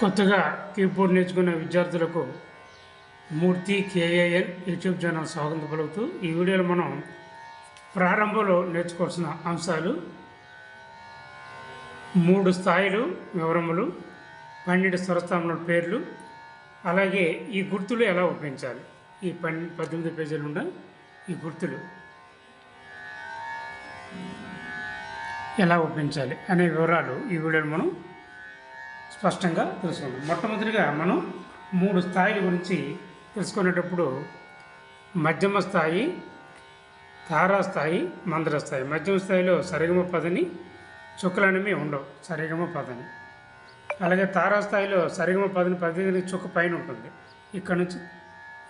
కొత్తగా కీబోర్డ్ నేర్చుకునే విద్యార్థులకు మూర్తి కేఏఎన్ యూట్యూబ్ ఛానల్ స్వాగతం పలుకుతూ ఈ వీడియోలో మనం ప్రారంభంలో నేర్చుకోవాల్సిన అంశాలు 3 స్థాయిలు వివరములు 12 స్వరస్థానాల పేర్లు అలాగే ఈ గుర్తులు ఎలా ఉపయోగించాలి ఈ 18 పేజీలు ఉన్న ఈ గుర్తులు ఎలా ఉపయోగించాలి అనే వివరాలు ఈ వీడియోలో మనం స్పష్టంగా తెలుసుకుందాం. మొట్టమొదటిగా మనం 3 స్థాయిల గురించి తెలుసుకునేటప్పుడు మధ్యమ స్థాయి, తారాస్థాయి, మందర స్థాయి. మధ్యమ స్థాయిలో సరిగమ పదని చుక్కలనేవి ఉండవు, సరిగమ పదని. అలాగే తారాస్థాయిలో సరిగమ పదని ప్రతిదిన చుక్క పైన ఉంటుంది, ఇక్కడ నుంచి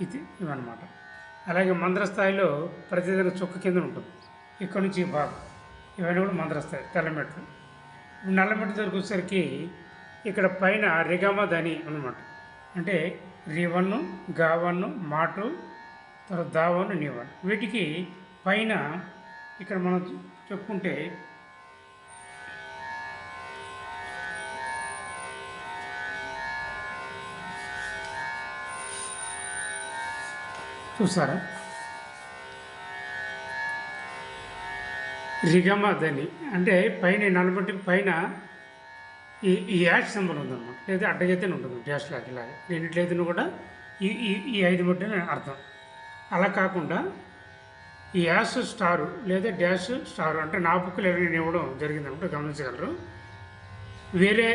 ఇది ఇవన్నమాట. అలాగే మందర స్థాయిలో ప్రతిదిన చుక్క కింద ఉంటుంది, ఇక్కడ నుంచి ఈ భాగం. ఇవన్నీ కూడా మందర స్థాయి. తెల్లమెట్లు. నల్లమెట్ల దగ్గరకు వచ్చేసరికి ఇక్కడ పైన రిగమ దని అన్నమాట. అంటే రివన్ను, గావన్ను, మాటు, తర్వాత దావన్ను, నీవన్. వీటికి పైన ఇక్కడ మనం చెప్పుకుంటే చూసారా, రిగమ దని అంటే పైన నలబట్టి పైన ఈ యాష్ సింబల్ ఉందన్నమాట. లేదా అడ్డగైతేనే ఉంటుంది, డాష్ లాగా ఇలాగే. రెండిట్లయితేనే కూడా ఈ ఈ 5 బట్టిన అర్థం. అలా కాకుండా ఈ యాష్ స్టారు లేదా డాష్ స్టారు అంటే నా బుక్లు ఎవరైనా ఇవ్వడం జరిగిందన్నమాట, గమనించగలరు. వేరే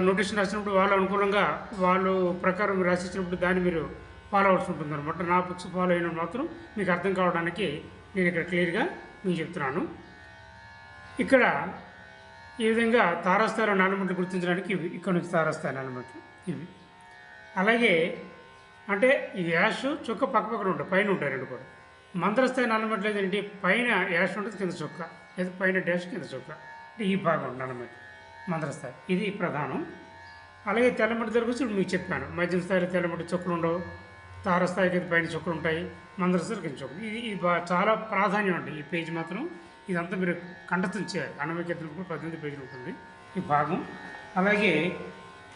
నోటీషన్ రాసినప్పుడు వాళ్ళు అనుకూలంగా వాళ్ళు ప్రకారం రాసిచ్చినప్పుడు దాన్ని మీరు ఫాలో అవ్వాల్సి ఉంటుంది అనమాట. నా బుక్స్ ఫాలో అయిన మాత్రం మీకు అర్థం కావడానికి నేను ఇక్కడ క్లియర్గా మీకు చెప్తున్నాను. ఇక్కడ ఈ విధంగా తారాస్థాయిలో నాలుగు గుర్తించడానికి ఇవి, ఇక్కడ నుంచి తారాస్థాయి 4 ఇవి. అలాగే అంటే ఈ యాష్ చుక్క పక్కపక్కన ఉంటాయి, పైన ఉంటాయి రెండు కూడా. మందర స్థాయి 4 ఏంటి, పైన యాష్ ఉంటుంది, కింద చుక్క, లేదా పైన డాష్ కింద చుక్క. అంటే ఈ భాగం 4 మందర స్థాయి, ఇది ప్రధానం. అలాగే తెల్లమట్టి దగ్గర వచ్చి మీకు చెప్పాను, మధ్యమ స్థాయిలో తెల్లమట్టి చుక్కలు ఉండవు, తారాస్థాయికి పైన చుక్కలు ఉంటాయి, మందర స్థాయికి కింద చుక్కలు. ఇది చాలా ప్రాధాన్యం అండి. ఈ పేజీ మాత్రం ఇదంతా మీరు కంఠస్థం చేయాలి. 80 కూడా 18 పేజీలు ఉంటుంది ఈ భాగం. అలాగే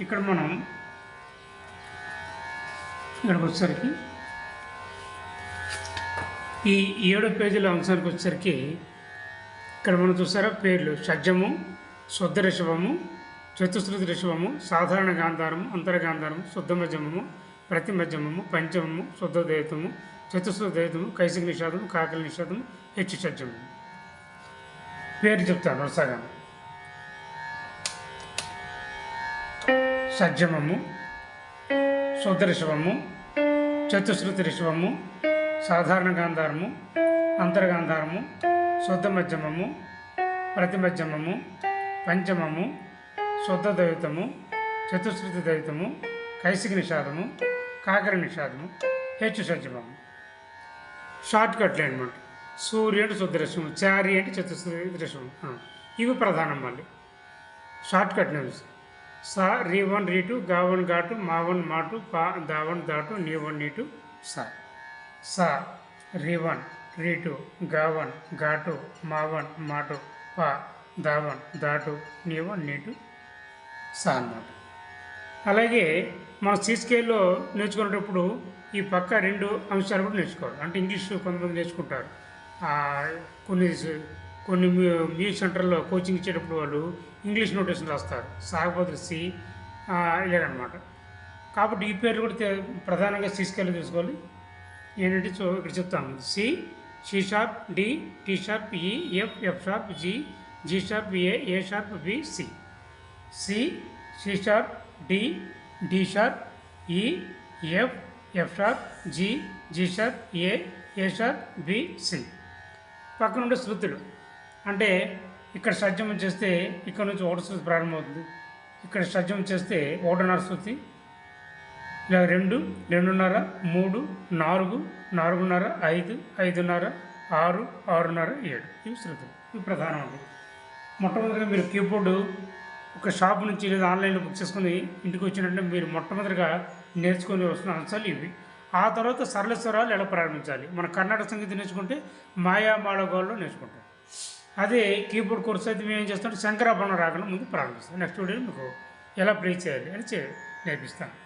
ఇక్కడ మనం ఇక్కడికి వచ్చేసరికి ఈ 7 పేజీల అంశానికి వచ్చేసరికి ఇక్కడ మనం చూసారా పేర్లు: షడ్జము, శుద్ధ రిషభము, చతుశ్రుతి రిషభము, సాధారణ గాంధారము, అంతర్గాంధారము, శుద్ధ మధ్యమము, ప్రతి మధ్యమము, పంచమము, శుద్ధ దైతము, చతుశ్రుతి దైతము, కైసిక నిషాదము, కాకల నిషాదము, హెచ్చు షడ్జము. పేరు చెప్తాను వరుసగా: షడ్జమము, శుద్ధ రిషభము, చతుశ్రుతి రిషభము, సాధారణ గాంధారము, అంతర్గాంధారము, శుద్ధ మధ్యమము, ప్రతి మధ్యమము, పంచమము, శుద్ధ దైతము, చతుశ్రుతి దైతము, కైసిక నిషాదము, కాకర నిషాదము, హెచ్చు షడ్జమము. షార్ట్ కట్లు అనమాట. సూర్య అంటే శుద్ధ రిషభం, చారి అంటే చతుశ్రుతి రిషభం. ఇవి ప్రధానం. మళ్ళీ షార్ట్ కట్ నేమ్స్: సా, రీ1, రీ2, గావన్, ఘాటు, మావన్, మాటు, పా, దావన్, దాటు, నీవన్, నీటు, సా. సా, రీ1, రీ2, గావన్, ఘాటు, మావన్, మాటు, పా, దావన్, దాటు, నీవన్, నీటు, సా అన్నమాట. అలాగే మన సి స్కేల్లో నేర్చుకునేటప్పుడు ఈ పక్క 2 అంశాలు కూడా నేర్చుకోవాలి. అంటే ఇంగ్లీష్ కొంతమంది నేర్చుకుంటారు, కొన్ని మ్యూజిక్ సెంటర్లో కోచింగ్ ఇచ్చేటప్పుడు వాళ్ళు ఇంగ్లీష్ నోటేషన్ రాస్తారు, సాగపోతే సి ఇలాగనమాట. కాబట్టి ఈ పేర్లు కూడా ప్రధానంగా సి స్కేల్లో తీసుకోవాలి. ఏంటంటే ఇక్కడ చెప్తాను: C, C sharp, D, D sharp, E, F, F sharp, G, G sharp, A, A sharp, B, C. C, C sharp, D, D sharp, E, F, F sharp, G, G sharp, A, A sharp, B, C. పక్కన ఉండే శృతులు అంటే ఇక్కడ షడ్జమం చేస్తే ఇక్కడ నుంచి 1 శృతి ప్రారంభమవుతుంది. ఇక్కడ షడ్జమం చేస్తే 1.5 శృతి, ఇలా 2, 2.5, 3, 4, 4.5, 5, 5.5, 6, 6.5, 7. ఇవి శృతులు, ఇవి ప్రధానం అండి. మొట్టమొదటిగా మీరు కీబోర్డు ఒక షాప్ నుంచి లేదా ఆన్లైన్లో బుక్ చేసుకుని ఇంటికి వచ్చినట్టే మీరు మొట్టమొదటిగా నేర్చుకొని వస్తున్న అంశాలు ఇవి. ఆ తర్వాత సరళ స్వరాలు ఎలా ప్రారంభించాలి. మన కర్ణాటక సంగీతం నేర్చుకుంటే మాయా మాళగోల్లో నేర్చుకుంటాం. అదే కీబోర్డ్ కోర్స్ అయితే మేము ఏం చేస్తాం, శంకరాభరణం రాగం ముందు ప్రారంభిస్తాం. నెక్స్ట్ వీడియోలో మీకు ఎలా ప్లే చేయాలి అని నేర్పిస్తాను.